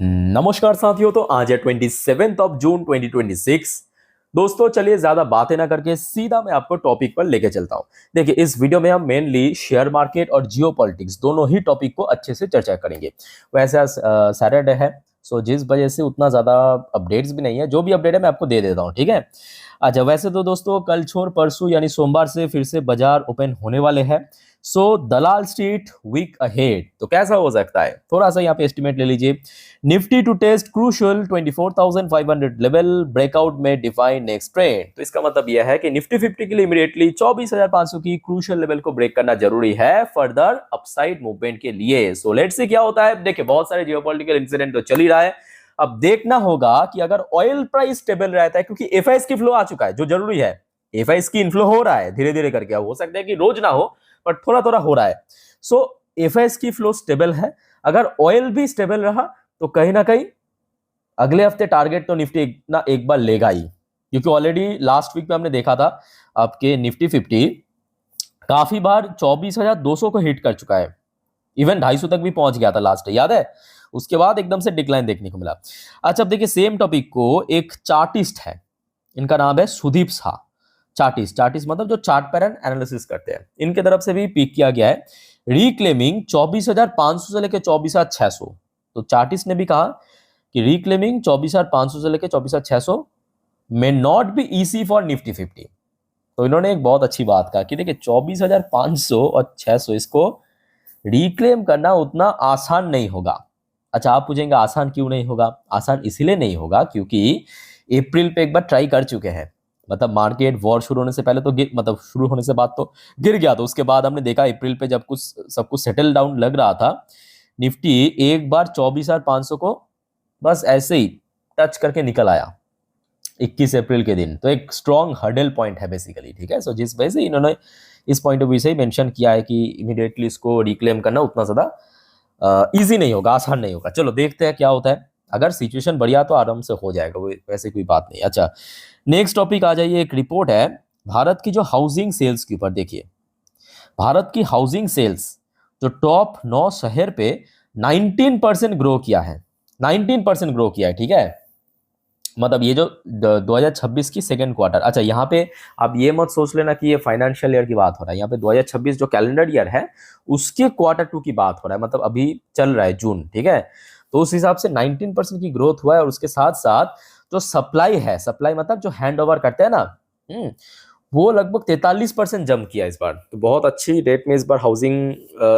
नमस्कार साथियों। तो आज है 27 जून 2026। दोस्तों चलिए ज्यादा बातें ना करके सीधा मैं आपको टॉपिक पर लेके चलता हूं। देखिए इस वीडियो में हम मेनली शेयर मार्केट और जियो पॉलिटिक्स दोनों ही टॉपिक को अच्छे से चर्चा करेंगे। वैसे आज सैटरडे है, सो जिस वजह से उतना ज्यादा अपडेट्स भी नहीं है। जो भी अपडेट है मैं आपको दे देता हूँ, ठीक है। अच्छा वैसे तो दोस्तों कल छोड़ परसों यानी सोमवार से फिर से बाजार ओपन होने वाले हैं। सो दलाल स्ट्रीट वीक अहेड, तो कैसा हो सकता है थोड़ा सा यहाँ पे एस्टिमेट ले लीजिए। Nifty to test crucial 24,500 level, breakout में डिफाइन नेक्स्ट ट्रेंड। तो इसका मतलब यह है कि निफ्टी 50 के लिए इमीडिएटली 24,500 की क्रूशियल लेवल को ब्रेक करना जरूरी है फर्दर अपसाइड मूवमेंट के लिए। सो लेट्स सी क्या होता है। देखिए बहुत सारे जियोपॉलिटिकल इंसिडेंट तो चल ही रहा है। अब देखना होगा कि अगर ऑयल प्राइस स्टेबल रहता है, क्योंकि एफआईएस की फ्लो आ चुका है जो जरूरी है। एफआईएस की इनफ्लो हो रहा है धीरे धीरे करके, हो सकता है कि रोज ना हो बट थोड़ा थोड़ा हो रहा है। सो एफआईएस की फ्लो स्टेबल है, अगर ऑयल भी स्टेबल रहा तो कहीं ना कहीं अगले हफ्ते टारगेट तो निफ्टी ना एक बार लेगा ही, क्योंकि ऑलरेडी लास्ट वीक में हमने देखा था आपके निफ्टी 50 काफी बार 24,200 को हिट कर चुका है। इवन 250 तक भी पहुंच गया था लास्ट, याद है। उसके बाद एकदम से डिक्लाइन देखने को मिला। अच्छा अब देखिए सेम टॉपिक को एक चार्टिस्ट है, इनका नाम है सुदीप शाह। चार्टिस्ट मतलब जो चार्ट पैटर्न एनालिसिस करते हैं, इनके तरफ से भी पिक किया गया है रिक्लेमिंग 24,500 से लेकर 24,600। तो चार्टिस्ट ने भी कहा कि रिक्लेमिंग 24,500 से लेकर 24,600 may not be easy for Nifty 50। तो इन्होंने एक बहुत अच्छी बात कहा कि देखिए 24,500 और 600 इसको रिक्लेम करना उतना आसान नहीं होगा। अच्छा आप पूछेंगे आसान क्यों नहीं होगा। आसान इसीलिए नहीं होगा क्योंकि अप्रैल पे एक बार ट्राई कर चुके हैं। मतलब मार्केट वॉर शुरू होने से पहले तो मतलब शुरू होने से बाद तो गिर गया, तो उसके बाद हमने देखा अप्रैल पे जब कुछ सब कुछ सेटल डाउन लग रहा था, निफ्टी एक बार 24,500 को बस ऐसे ही टच करके निकल आया 21 अप्रैल के दिन। तो एक स्ट्रॉन्ग हर्डल पॉइंट है बेसिकली, ठीक है। सो जिस वजह से इन्होंने इस पॉइंट ऑफ व्यू से ही मेंशन किया है कि इमीडिएटली इसको रिक्लेम करना उतना ज्यादा इजी नहीं होगा, आसान नहीं होगा। चलो देखते हैं क्या होता है। अगर सिचुएशन बढ़िया तो आराम से हो जाएगा, वो वैसे कोई बात नहीं। अच्छा नेक्स्ट टॉपिक आ जाइए। एक रिपोर्ट है भारत की जो हाउसिंग सेल्स के ऊपर। देखिए भारत की हाउसिंग सेल्स जो टॉप 9 शहर पे 19% ग्रो किया है। 19% ग्रो किया है, ठीक है। मतलब ये जो 2026 की सेकेंड क्वार्टर। अच्छा यहाँ पे आप ये मत सोच लेना कि ये फाइनेंशियल ईयर की बात हो रहा है। यहाँ पे 2026 जो कैलेंडर ईयर है उसके Q2 की बात हो रहा है, मतलब अभी चल रहा है जून, ठीक है। तो उस हिसाब से 19% की ग्रोथ हुआ है। और उसके साथ साथ जो सप्लाई है, सप्लाई मतलब जो हैंड ओवर करते हैं ना, वो लगभग 43% जंप किया इस बार। तो बहुत अच्छी रेट में इस बार हाउसिंग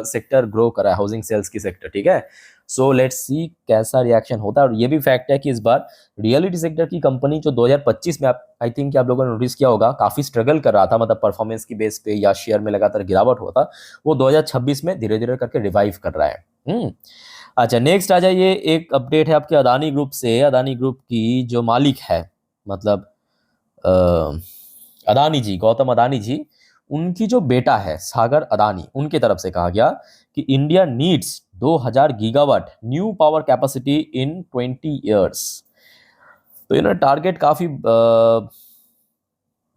सेक्टर ग्रो करा है, हाउसिंग सेल्स की सेक्टर, ठीक है। सो लेट्स सी कैसा रिएक्शन होता है। और ये भी फैक्ट है कि इस बार रियलिटी सेक्टर की कंपनी जो 2025 में आप आई थिंक आप लोगों ने नोटिस किया होगा काफी स्ट्रगल कर रहा था, मतलब परफॉर्मेंस की बेस पे या शेयर में लगातार गिरावट हुआ था, वो 2026 में धीरे धीरे करके रिवाइव कर रहा है। अच्छा नेक्स्ट आ जाइए। एक अपडेट है आपके अदानी ग्रुप से। अदानी ग्रुप की जो मालिक है, मतलब अदानी जी, गौतम अदानी जी, उनकी जो बेटा है सागर अदानी, उनके तरफ से कहा गया कि India needs 2000 gigawatt new power capacity in 20 years. तो इन्होंने टारगेट काफी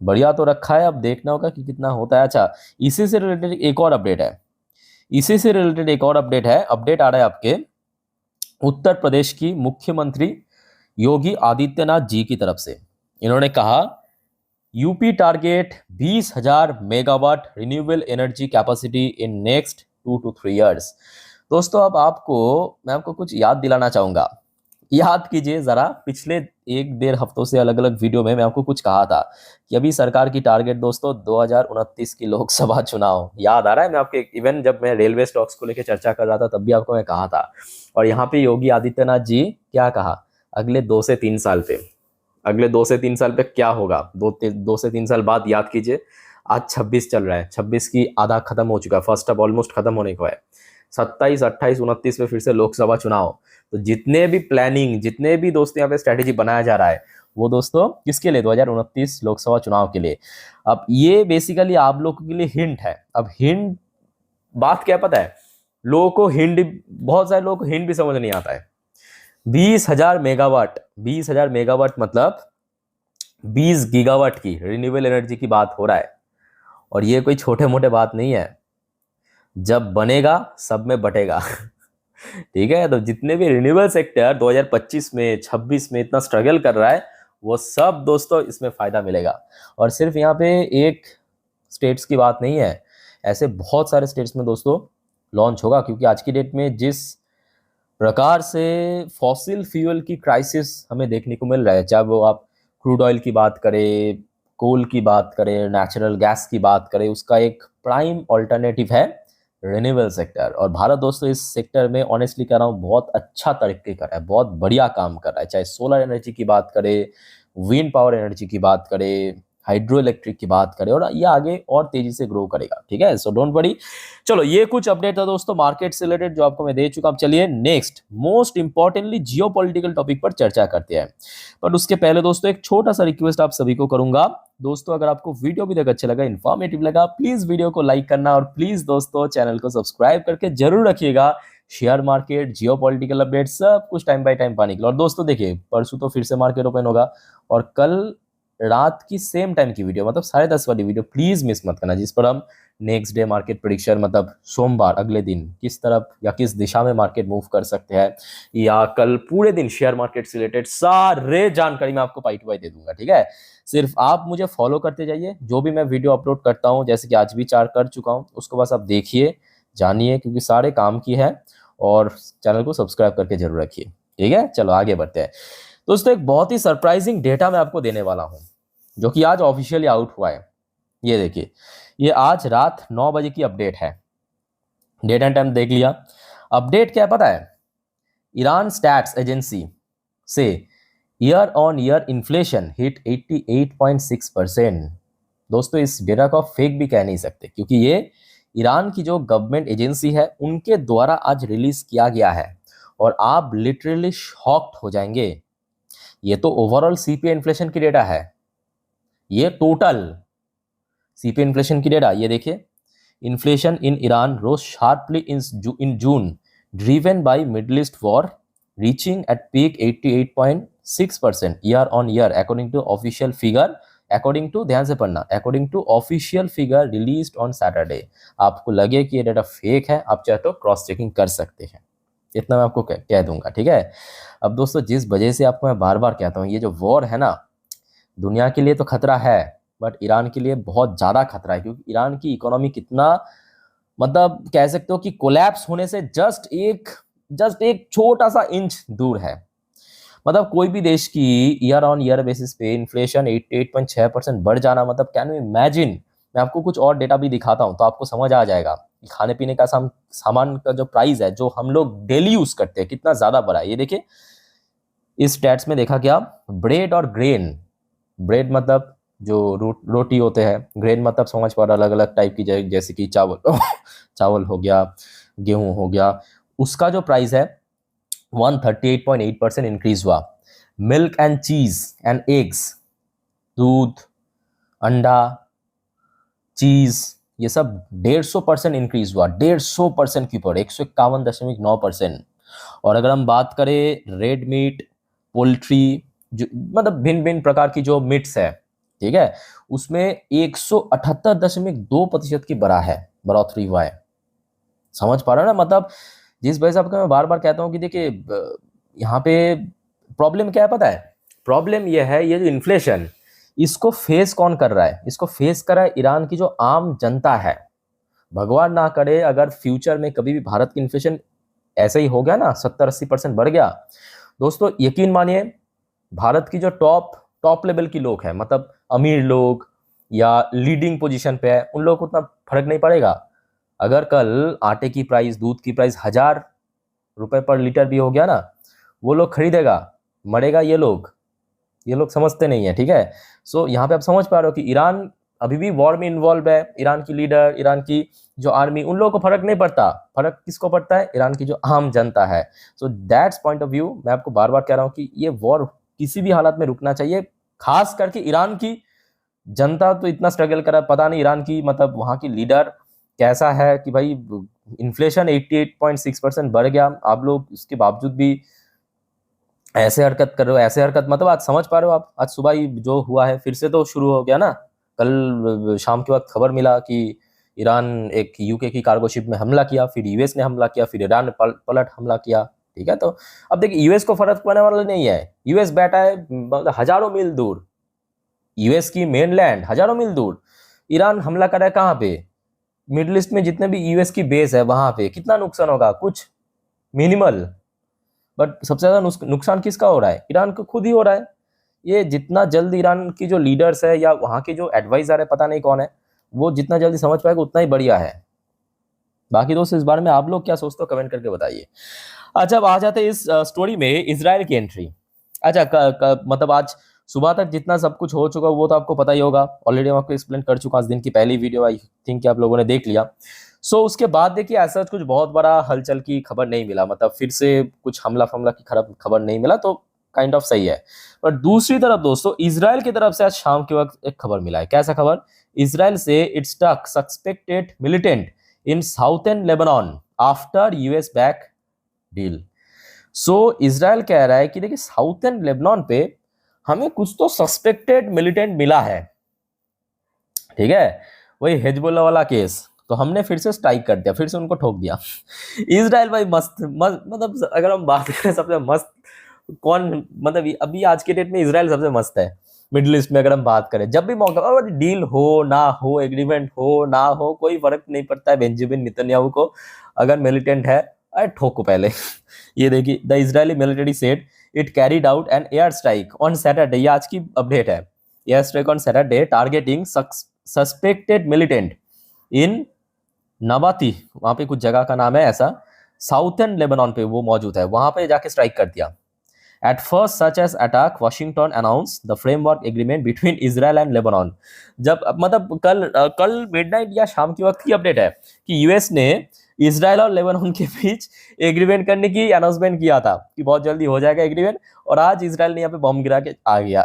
बढ़िया तो रखा है, अब देखना होगा कि कितना होता है। अच्छा इसी से रिलेटेड एक और अपडेट है। अपडेट आ रहा है आपके उत्तर प्रदेश की मुख्यमंत्री योगी आदित्यनाथ जी की तरफ से। इन्होंने कहा UP target 20,000 megawatt renewable energy capacity in next 2 to 3 years. दोस्तों अब मैं आपको कुछ याद दिलाना चाहूंगा। याद कीजिए जरा, पिछले 1-1.5 हफ्तों से अलग अलग वीडियो में मैं आपको कुछ कहा था कि अभी सरकार की टारगेट दोस्तों 2029 की लोकसभा चुनाव। याद आ रहा है मैं आपके, इवन जब मैं रेलवे स्टॉक्स को लेकर चर्चा कर रहा था तब भी आपको मैं कहा था। और यहाँ पे योगी आदित्यनाथ जी क्या कहा, अगले 2 से 3 साल पे क्या होगा, 2 से 3 साल बाद याद कीजिए। आज 26 चल रहा है, 26 की आधा खत्म हो चुका है, फर्स्ट अब ऑलमोस्ट खत्म होने को है। 27, 28, 29 में फिर से लोकसभा चुनाव। तो जितने भी प्लानिंग, जितने भी दोस्तों यहाँ पे स्ट्रेटेजी बनाया जा रहा है वो दोस्तों किसके लिए, 2029 लोकसभा चुनाव के लिए। अब ये बेसिकली आप लोगों के लिए हिंट है। अब हिंट बात क्या पता है, लोगों को हिंट, बहुत सारे लोगों को हिंट भी समझ नहीं आता है। 20,000 मेगावाट मतलब 20 गीगावाट की रिन्यूएबल एनर्जी की बात हो रहा है। और ये कोई छोटे मोटे बात नहीं है, जब बनेगा सब में बटेगा। ठीक है, तो जितने भी रिन्यूएबल सेक्टर 2025 में 26 में इतना स्ट्रगल कर रहा है, वो सब दोस्तों इसमें फायदा मिलेगा। और सिर्फ यहाँ पे एक स्टेट्स की बात नहीं है, ऐसे बहुत सारे स्टेट्स में दोस्तों लॉन्च होगा, क्योंकि आज की डेट में जिस प्रकार से फॉसिल फ्यूल की क्राइसिस हमें देखने को मिल रहा है, चाहे वो आप क्रूड ऑयल की बात करें, कोल की बात करें, नेचुरल गैस की बात करें, उसका एक प्राइम ऑल्टरनेटिव है रिन्यूएबल सेक्टर। और भारत दोस्तों इस सेक्टर में ऑनेस्टली कह रहा हूँ बहुत अच्छा तरक्की कर रहा है, बहुत बढ़िया काम कर रहा है। चाहे सोलर एनर्जी की बात करें, विंड पावर एनर्जी की बात करें, हाइड्रो इलेक्ट्रिक की बात करें, और ये आगे और तेजी से ग्रो करेगा। ठीक है, सो डोंट वरी। चलो ये कुछ अपडेट था दोस्तों मार्केट से रिलेटेड जो आपको मैं दे चुका। अब चलिए next most importantly geopolitical topic पर चर्चा करते हैं। पर उसके पहले दोस्तों एक छोटा सा रिक्वेस्ट आप सभी को करूंगा। दोस्तों अगर आपको वीडियो भी देख अच्छा लगा, इन्फॉर्मेटिव लगा, प्लीज वीडियो को लाइक करना, और प्लीज दोस्तों चैनल को सब्सक्राइब करके जरूर रखिएगा शेयर मार्केट, जियोपॉलिटिकल अपडेट सब कुछ टाइम बाय टाइम पाने के लिए। और दोस्तों देखिए परसों तो फिर से मार्केट ओपन होगा, और कल रात की सेम टाइम की वीडियो मतलब 10:30 वाली वीडियो प्लीज मिस मत करना, जिस पर हम नेक्स्ट डे मार्केट प्रिडिक्शन मतलब सोमवार अगले दिन किस तरफ या किस दिशा में मार्केट मूव कर सकते हैं, या कल पूरे दिन शेयर मार्केट से रिलेटेड सारे जानकारी मैं आपको पाई टू पाई दे दूंगा। ठीक है, सिर्फ आप मुझे फॉलो करते जाइए, जो भी मैं वीडियो अपलोड करता हूं, जैसे कि आज भी 4 कर चुका हूं, उसको बस आप देखिए जानिए, क्योंकि सारे काम की है। और चैनल को सब्सक्राइब करके जरूर रखिए। ठीक है, चलो आगे बढ़ते हैं। दोस्तों एक बहुत ही सरप्राइजिंग डेटा मैं आपको देने वाला हूं, जो कि आज ऑफिशियली आउट हुआ है। ये देखिए, ये आज रात 9 बजे की अपडेट है। डेट एंड टाइम देख लिया। अपडेट क्या है पता है? ईरान स्टैट्स एजेंसी से year on year inflation hit 88.6%। दोस्तों इस डेटा को फेक भी कह नहीं सकते, क्योंकि ये ईरान की जो गवर्नमेंट एजेंसी है उनके द्वारा आज रिलीज किया गया है, और आप लिटरली शॉक्ड हो जाएंगे। ये तो ओवरऑल सीपीआई इन्फ्लेशन की डेटा है, ये टोटल सीपीआई इन्फ्लेशन की डेटा। ये देखिए, inflation in Iran rose sharply in June driven by Middle East war, reaching at peak 88.6% year on year according to official figure. According to, ध्यान से पढ़ना, according to official figure released on Saturday. आपको लगे कि ये data fake है, आप चाहे तो क्रॉस चेकिंग कर सकते हैं, इतना मैं आपको कह दूंगा। ठीक है, अब दोस्तों जिस वजह से आपको मैं बार बार कहता हूँ, ये जो वॉर है ना, दुनिया के लिए तो खतरा है, बट ईरान के लिए बहुत ज़्यादा खतरा है, क्योंकि ईरान की इकोनॉमी कितना मतलब कह सकते हो कि कोलैप्स होने से जस्ट एक छोटा सा इंच दूर है। मतलब कोई भी देश की ईयर ऑन ईयर बेसिस पे इन्फ्लेशन 88.6% बढ़ जाना, मतलब कैन यू इमेजिन। मैं आपको कुछ और डेटा भी दिखाता हूं तो आपको समझ आ जाएगा कि खाने पीने का सामान का जो प्राइस है, जो हम लोग डेली यूज करते हैं, कितना ज्यादा बढ़ा है। ये देखिए, इस स्टैट्स में देखा गया ब्रेड और ग्रेन। ब्रेड मतलब जो रोटी होते हैं, ग्रेन मतलब समझ पा रहा अलग अलग टाइप की, जैसे कि चावल चावल हो गया, गेहूं हो गया, उसका जो प्राइस है 138.8% इंक्रीज हुआ। मिल्क एंड चीज एंड एग्स, दूध, अंडा, चीज, ये सब 150% इंक्रीज हुआ, 150% के ऊपर 151.9%। और अगर हम बात करें रेड मीट, पोल्ट्री, जो मतलब भिन्न भिन्न प्रकार की जो मीट्स है, ठीक है, उसमें 178.2% की बढ़ोतरी हुआ है। समझ पा रहे हो ना? मतलब जिस वजह से आपको मैं बार बार कहता हूँ कि देखिए यहाँ पे प्रॉब्लम क्या है पता है? प्रॉब्लम यह है, ये जो इन्फ्लेशन, इसको फेस कौन कर रहा है? इसको फेस कर रहा है ईरान की जो आम जनता है। भगवान ना करे अगर फ्यूचर में कभी भी भारत की इन्फ्लेशन ऐसे ही हो गया ना, 70-80% बढ़ गया, दोस्तों यकीन मानिए भारत की जो टॉप लेवल की लोग हैं, मतलब अमीर लोग या लीडिंग पोजीशन पे है, उन लोगों को उतना फर्क नहीं पड़ेगा। अगर कल आटे की प्राइस, दूध की प्राइस 1,000 रुपए पर लीटर भी हो गया ना, वो लोग खरीदेगा, मरेगा ये लोग समझते नहीं है। ठीक है, सो यहाँ पे आप समझ पा रहे हो कि ईरान अभी भी वॉर में इन्वॉल्व है। ईरान की लीडर, ईरान की जो आर्मी, उन लोगों को फर्क नहीं पड़ता। फर्क किसको पड़ता है? ईरान की जो आम जनता है। So that's point of view. मैं आपको बार बार कह रहा हूँ कि ये वॉर किसी भी हालत में रुकना चाहिए। खास करके ईरान की जनता तो इतना स्ट्रगल कर रहा है, पता नहीं ईरान की मतलब वहाँ की लीडर कैसा है कि भाई इन्फ्लेशन 88.6% बढ़ गया, आप लोग उसके बावजूद भी ऐसे हरकत कर रहे हो। ऐसे हरकत मतलब आज समझ पा रहे हो आप? आज सुबह ही जो हुआ है फिर से तो शुरू हो गया ना। कल शाम के वक्त खबर मिला कि ईरान एक यूके की कार्गो शिप में हमला किया, फिर यूएस ने हमला किया, फिर ईरान ने पलट हमला किया। ठीक है, तो अब देखिए यूएस को फर्क पड़ने वाला नहीं है। यूएस बैठा है मतलब हजारों मील दूर, यूएस की मेनलैंड हजारों मील दूर। ईरान हमला कर रहा है कहाँ पे? मिडिल ईस्ट में जितने भी यूएस की बेस है वहां पे। कितना नुकसान होगा? कुछ मिनिमल। बट सबसे ज्यादा नुकसान किसका हो रहा है? ईरान को खुद ही हो रहा है। ये जितना जल्द ईरान की जो लीडर्स है या वहां के जो एडवाइजर है, पता नहीं कौन है, वो जितना जल्दी समझ पाएगा उतना ही बढ़िया है। बाकी दोस्त इस बारे में आप लोग क्या सोचते हो, कमेंट करके बताइए। अच्छा, अब आ जाते हैं इस स्टोरी में इजराइल की एंट्री। अच्छा, मतलब आज सुबह तक जितना सब कुछ हो चुका वो तो आपको पता ही होगा, ऑलरेडी मैं आपको एक्सप्लेन कर चुका। आज दिन की पहली वीडियो आई थिंक आप लोगों ने देख लिया। सो उसके बाद देखिए ऐसा कुछ बहुत बड़ा हलचल की खबर नहीं मिला, मतलब फिर से कुछ हमला फमला की खबर नहीं मिला, तो काइंड ऑफ सही है। पर दूसरी तरफ दोस्तों, इजराइल की तरफ से आज शाम के वक्त एक खबर मिला है। कैसा खबर? इजराइल से it's stuck suspected militant in southern Lebanon after US back deal. So Israel कह रहा है कि देखिए साउथर्न लेबनान पे हमें कुछ तो सस्पेक्टेड मिलिटेंट मिला है। ठीक है, वही हिजबुल्लाह वाला केस, तो हमने फिर से स्ट्राइक कर दिया, फिर से उनको ठोक दिया। इजराइल भाई मस्त मस्त, मतलब अगर हम बात करें सबसे मस्त कौन, मतलब अभी आज के डेट में इजराइल सबसे मस्त है मिडिल ईस्ट में। अगर हम बात करें, जब भी मौका, और डील हो ना हो, एग्रीमेंट हो ना हो, कोई फर्क नहीं पड़ता है बेंजामिन नेतन्याहू को। अगर मिलिटेंट है, अरे ठोको पहले। ये देखिए, the Israeli military said it carried out an air strike on Saturday. ये आज की अपडेट है। Air strike on Saturday targeting suspected militant in Nabatieh, वहां पे कुछ जगह का नाम है ऐसा, साउथर्न लेबनान पे वो मौजूद है, वहां पे जाके स्ट्राइक कर दिया। At first, such as attack, Washington announced the framework agreement between Israel and Lebanon. जब मतलब कल मिडनाइट या शाम के वक्त की अपडेट है कि यूएस ने इजराइल और लेबनान के बीच एग्रीमेंट करने की अनाउंसमेंट किया था कि बहुत जल्दी हो जाएगा एग्रीमेंट, और आज इजराइल ने यहाँ पे बम गिरा के आ गया।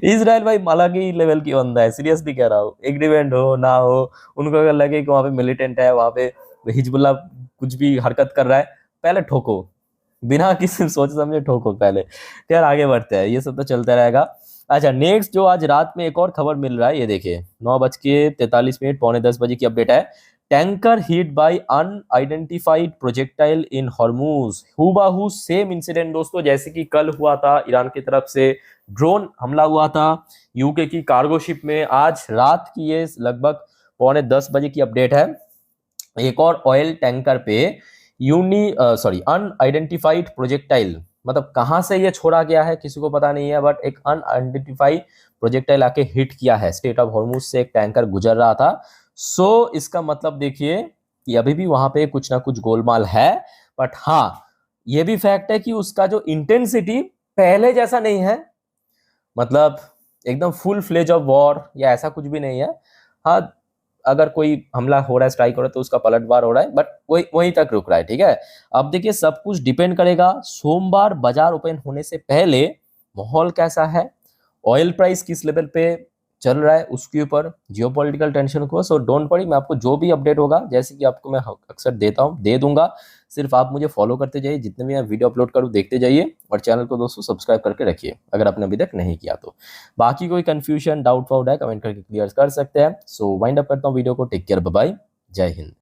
इजराइल भाई अलग ही लेवल की बंदा है, सीरियसली कह रहा हूँ। एग्रीमेंट हो ना हो, उनको अगर लगे कि वहाँ पे मिलिटेंट है, वहाँ पे हिजबुल्लाह कुछ भी हरकत कर रहा है, पहले ठोको, बिना किसी सोच समझे ठोको पहले। यार आगे बढ़ते हैं, ये सब तो चलता रहेगा। अच्छा, नेक्स्ट जो आज रात में एक और खबर मिल रहा है, ये देखिए 9:43 पौने 10 बजे की अपडेट है। Tanker hit by unidentified projectile in Hormuz. हूबहू सेम इंसिडेंट दोस्तों जैसे कि कल हुआ था, ईरान की तरफ से ड्रोन हमला हुआ था यूके की कार्गो शिप में। आज रात की ये लगभग पौने 10 बजे की अपडेट है। एक और ऑयल टैंकर पे अनआइडेंटिफाइड प्रोजेक्टाइल, मतलब कहां से ये छोड़ा गया है किसी को पता नहीं है, बट एक अनआइडेंटिफाइड प्रोजेक्टाइल आके हिट किया है। स्टेट ऑफ हॉर्मुज से एक टैंकर गुजर रहा था। सो इसका मतलब देखिए कि अभी भी वहां पे कुछ ना कुछ गोलमाल है। बट हाँ, ये भी फैक्ट है कि उसका जो इंटेंसिटी पहले जैसा नहीं है, मतलब एकदम फुल फ्लेज ऑफ वॉर या ऐसा कुछ भी नहीं है। हाँ, अगर कोई हमला हो रहा है, स्ट्राइक हो रहा है, तो उसका पलटवार हो रहा है, बट वहीं तक रुक रहा है। ठीक है, अब देखिए सब कुछ डिपेंड करेगा सोमवार बाजार ओपन होने से पहले माहौल कैसा है, ऑयल प्राइस किस लेवल पे चल रहा है, उसके ऊपर जियोपॉलिटिकल टेंशन को। सो डोंट वरी, मैं आपको जो भी अपडेट होगा, जैसे कि आपको मैं अक्सर देता हूँ, दे दूंगा। सिर्फ आप मुझे फॉलो करते जाइए, जितने भी मैं वीडियो अपलोड करूँ देखते जाइए, और चैनल को दोस्तों सब्सक्राइब करके रखिए अगर आपने अभी तक नहीं किया तो। बाकी कोई कंफ्यूजन डाउट वाउट है कमेंट करके क्लियर कर सकते हैं। सो वाइंड अप करता हूँ वीडियो को। टेक केयर, बाय बाय, जय हिंद।